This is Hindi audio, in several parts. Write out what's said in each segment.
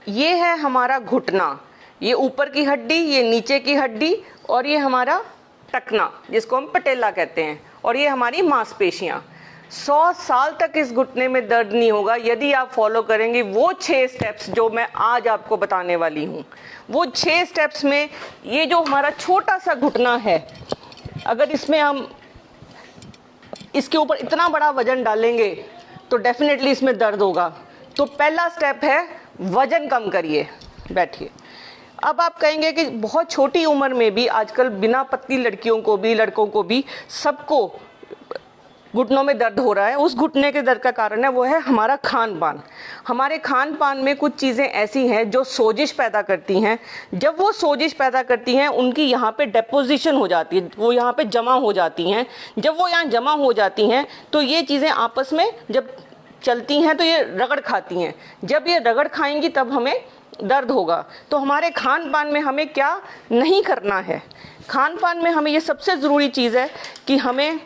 ये है हमारा घुटना, ये ऊपर की हड्डी, ये नीचे की हड्डी, और ये हमारा टखना जिसको हम पटेला कहते हैं, और ये हमारी मांसपेशियां। 100 साल तक इस घुटने में दर्द नहीं होगा यदि आप फॉलो करेंगे वो 6 स्टेप्स जो मैं आज आपको बताने वाली हूँ। वो 6 स्टेप्स में ये जो हमारा छोटा सा घुटना है, अगर इसमें हम इसके ऊपर इतना बड़ा वजन डालेंगे तो डेफिनेटली इसमें दर्द होगा। तो पहला स्टेप है वजन कम करिए। बैठिए। अब आप कहेंगे कि बहुत छोटी उम्र में भी आजकल बिना पतली लड़कियों को भी लड़कों को भी सबको घुटनों में दर्द हो रहा है। उस घुटने के दर्द का कारण है वो है हमारा खान पान। हमारे खान पान में कुछ चीज़ें ऐसी हैं जो सोजिश पैदा करती हैं। जब वो सोजिश पैदा करती हैं उनकी यहाँ पे डेपोजिशन हो जाती है, वो यहाँ पे जमा हो जाती हैं। जब वो यहाँ जमा हो जाती हैं तो ये चीज़ें आपस में जब चलती हैं तो ये रगड़ खाती हैं। जब ये रगड़ खाएंगी तब हमें दर्द होगा। तो हमारे खान पान में हमें क्या नहीं करना है, खान पान में हमें ये सबसे ज़रूरी चीज़ है कि हमें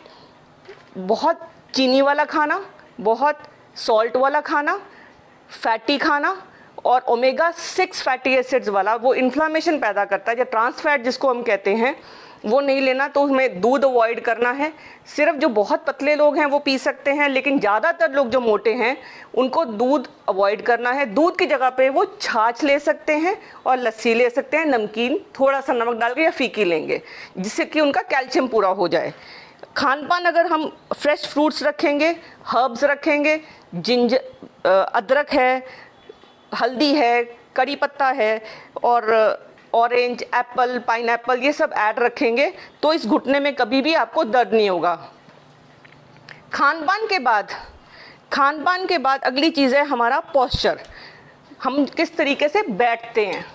बहुत चीनी वाला खाना, बहुत सॉल्ट वाला खाना, फैटी खाना और ओमेगा 6 फैटी एसिड्स वाला, वो इन्फ्लामेशन पैदा करता है या ट्रांस फैट जिसको हम कहते हैं, वो नहीं लेना। तो हमें दूध अवॉइड करना है। सिर्फ जो बहुत पतले लोग हैं वो पी सकते हैं, लेकिन ज़्यादातर लोग जो मोटे हैं उनको दूध अवॉइड करना है। दूध की जगह पे वो छाछ ले सकते हैं और लस्सी ले सकते हैं, नमकीन थोड़ा सा नमक डाल के या फीकी लेंगे, जिससे कि उनका कैल्शियम पूरा हो जाए। खान पान अगर हम फ्रेश फ्रूट्स रखेंगे, हर्ब्स रखेंगे, अदरक है, हल्दी है, कड़ी पत्ता है और ऑरेंज, एप्पल, पाइनएप्पल, ये सब ऐड रखेंगे तो इस घुटने में कभी भी आपको दर्द नहीं होगा। खान पान के बाद अगली चीज़ है हमारा पोस्चर। हम किस तरीके से बैठते हैं।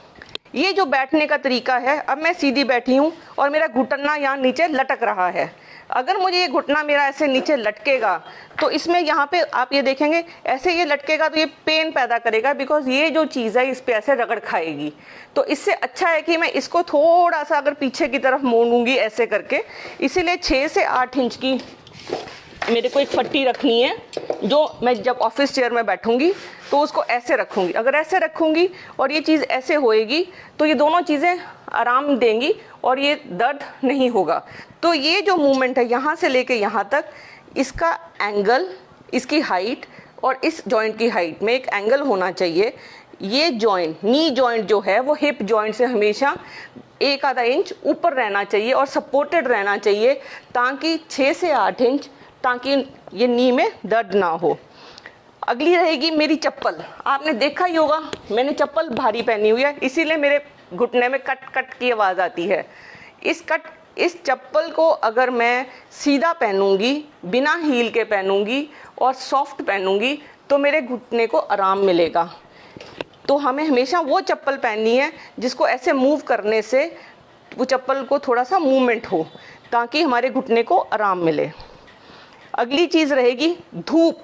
ये जो बैठने का तरीका है, अब मैं सीधी बैठी हूँ और मेरा घुटना यहाँ नीचे लटक रहा है। अगर मुझे ये घुटना मेरा ऐसे नीचे लटकेगा तो इसमें यहाँ पे आप ये देखेंगे ऐसे ये लटकेगा तो ये पेन पैदा करेगा, बिकॉज ये जो चीज़ है इस पे ऐसे रगड़ खाएगी। तो इससे अच्छा है कि मैं इसको थोड़ा सा अगर पीछे की तरफ मोड़ूंगी ऐसे करके। इसीलिए 6 से 8 इंच की मेरे को एक पट्टी रखनी है, जो मैं जब ऑफिस चेयर में बैठूंगी तो उसको ऐसे रखूंगी। अगर ऐसे रखूंगी और ये चीज़ ऐसे होएगी तो ये दोनों चीज़ें आराम देंगी और ये दर्द नहीं होगा। तो ये जो मूवमेंट है यहाँ से लेके यहाँ तक, इसका एंगल, इसकी हाइट और इस जॉइंट की हाइट में एक एंगल होना चाहिए। ये जॉइंट, नी जॉइंट जो है वो हिप जॉइंट से हमेशा 1 आधा इंच ऊपर रहना चाहिए और सपोर्टेड रहना चाहिए, ताकि 6 से 8 इंच, ताकि ये नी में दर्द ना हो। अगली रहेगी मेरी चप्पल। आपने देखा ही होगा मैंने चप्पल भारी पहनी हुई है, इसीलिए मेरे घुटने में कट कट की आवाज़ आती है। इस चप्पल को अगर मैं सीधा पहनूंगी, बिना हील के पहनूंगी और सॉफ्ट पहनूंगी तो मेरे घुटने को आराम मिलेगा। तो हमें हमेशा वो चप्पल पहननी है जिसको ऐसे मूव करने से वो चप्पल को थोड़ा सा मूवमेंट हो, ताकि हमारे घुटने को आराम मिले। अगली चीज़ रहेगी धूप,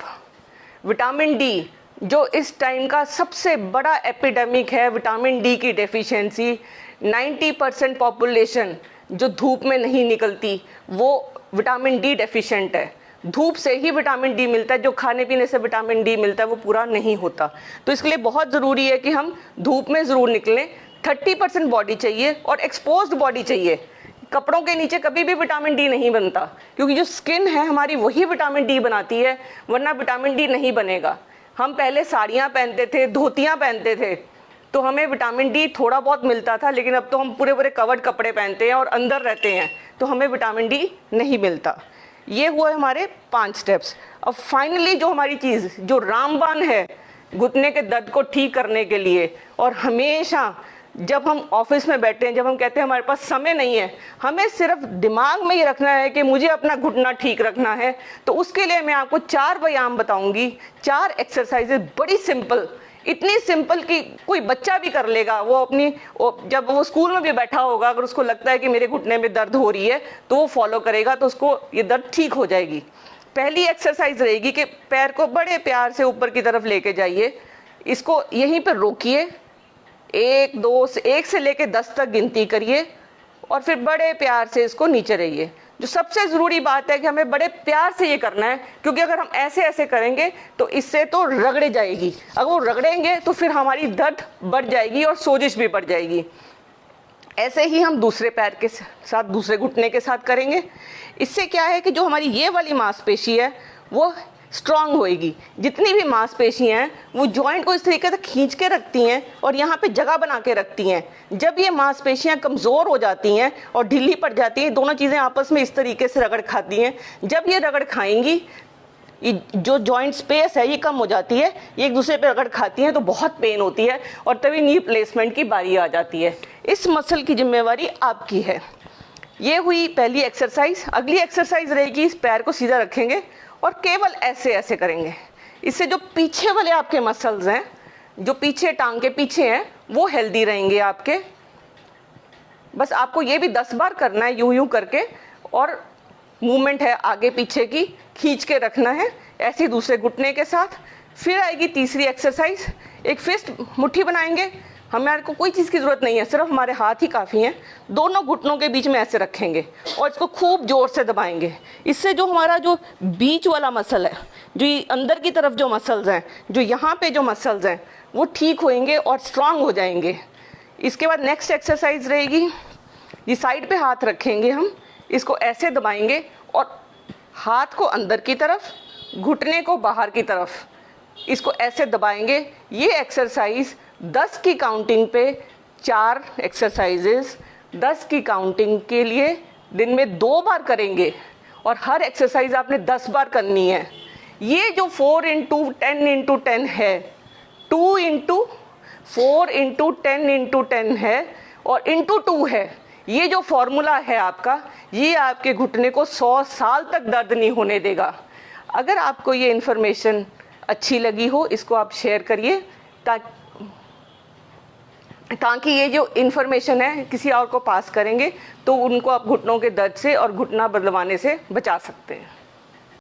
विटामिन डी, जो इस टाइम का सबसे बड़ा एपिडेमिक है, विटामिन डी की डेफिशिएंसी। 90% पॉपुलेशन जो धूप में नहीं निकलती वो विटामिन डी डेफिशिएंट है। धूप से ही विटामिन डी मिलता है, जो खाने पीने से विटामिन डी मिलता है वो पूरा नहीं होता। तो इसके लिए बहुत ज़रूरी है कि हम धूप में ज़रूर निकलें। 30% बॉडी चाहिए और एक्सपोज्ड बॉडी चाहिए। कपड़ों के नीचे कभी भी विटामिन डी नहीं बनता, क्योंकि जो स्किन है हमारी वही विटामिन डी बनाती है, वरना विटामिन डी नहीं बनेगा। हम पहले साड़ियाँ पहनते थे, धोतियाँ पहनते थे, तो हमें विटामिन डी थोड़ा बहुत मिलता था, लेकिन अब तो हम पूरे पूरे कवर्ड कपड़े पहनते हैं और अंदर रहते हैं, तो हमें विटामिन डी नहीं मिलता। ये हुए हमारे 5 स्टेप्स। अब फाइनली जो हमारी चीज़, जो रामबाण है घुटने के दर्द को ठीक करने के लिए, और हमेशा जब हम ऑफिस में बैठे हैं, जब हम कहते हैं हमारे पास समय नहीं है, हमें सिर्फ दिमाग में ये रखना है कि मुझे अपना घुटना ठीक रखना है। तो उसके लिए मैं आपको 4 व्यायाम बताऊंगी, 4 एक्सरसाइजेज, बड़ी सिंपल, इतनी सिंपल कि कोई बच्चा भी कर लेगा। जब वो स्कूल में भी बैठा होगा, अगर उसको लगता है कि मेरे घुटने में दर्द हो रही है तो वो फॉलो करेगा तो उसको ये दर्द ठीक हो जाएगी। पहली एक्सरसाइज रहेगी कि पैर को बड़े प्यार से ऊपर की तरफ लेके जाइए, इसको यहीं पर रोकिए, 1 से लेके 10 तक गिनती करिए और फिर बड़े प्यार से इसको नीचे रहिए। जो सबसे ज़रूरी बात है कि हमें बड़े प्यार से ये करना है, क्योंकि अगर हम ऐसे ऐसे करेंगे तो इससे तो रगड़े जाएगी, अगर वो रगड़ेंगे तो फिर हमारी दर्द बढ़ जाएगी और सोजिश भी बढ़ जाएगी। ऐसे ही हम दूसरे पैर के साथ, दूसरे घुटने के साथ करेंगे। इससे क्या है कि जो हमारी ये वाली मांसपेशी है वो स्ट्रांग होएगी। जितनी भी मांसपेशियां हैं वो जॉइंट को इस तरीके से खींच के रखती हैं और यहाँ पे जगह बना के रखती हैं। जब ये मांसपेशियां कमज़ोर हो जाती हैं और ढीली पड़ जाती हैं, दोनों चीज़ें आपस में इस तरीके से रगड़ खाती हैं। जब ये रगड़ खाएंगी, जो जॉइंट स्पेस है ये कम हो जाती है, ये एक दूसरे पे रगड़ खाती हैं तो बहुत पेन होती है और तभी नी प्लेसमेंट की बारी आ जाती है। इस मसल की जिम्मेवारी आपकी है। ये हुई पहली एक्सरसाइज। अगली एक्सरसाइज रहेगी, इस पैर को सीधा रखेंगे और केवल ऐसे ऐसे करेंगे। इससे जो पीछे वाले आपके मसल्स हैं, जो पीछे टांग के पीछे हैं, वो हेल्दी रहेंगे आपके। बस आपको ये भी 10 बार करना है यूं यूं करके, और मूवमेंट है आगे पीछे की, खींच के रखना है ऐसे दूसरे घुटने के साथ। फिर आएगी तीसरी एक्सरसाइज, एक फिस्ट मुट्ठी बनाएंगे। हमारे को कोई चीज़ की ज़रूरत नहीं है, सिर्फ हमारे हाथ ही काफ़ी हैं। दोनों घुटनों के बीच में ऐसे रखेंगे और इसको खूब ज़ोर से दबाएंगे। इससे जो हमारा जो बीच वाला मसल है, जो ये अंदर की तरफ जो मसल्स हैं, जो यहाँ पे जो मसल्स हैं, वो ठीक होएंगे और स्ट्रांग हो जाएंगे। इसके बाद नेक्स्ट एक्सरसाइज रहेगी, ये साइड पे हाथ रखेंगे हम, इसको ऐसे दबाएंगे और हाथ को अंदर की तरफ, घुटने को बाहर की तरफ, इसको ऐसे दबाएंगे। ये एक्सरसाइज 10 की काउंटिंग पे 4 एक्सरसाइजेस 10 की काउंटिंग के लिए दिन में 2 बार करेंगे और हर एक्सरसाइज आपने 10 बार करनी है। ये जो 4 × 10 × 10 है, 2 × 4 × 10 × 10 है और × 2 है, ये जो फॉर्मूला है आपका, ये आपके घुटने को 100 साल तक दर्द नहीं होने देगा। अगर आपको ये इन्फॉर्मेशन अच्छी लगी हो, इसको आप शेयर करिए ताकि ये जो इन्फॉर्मेशन है किसी और को पास करेंगे तो उनको आप घुटनों के दर्द से और घुटना बदलवाने से बचा सकते हैं।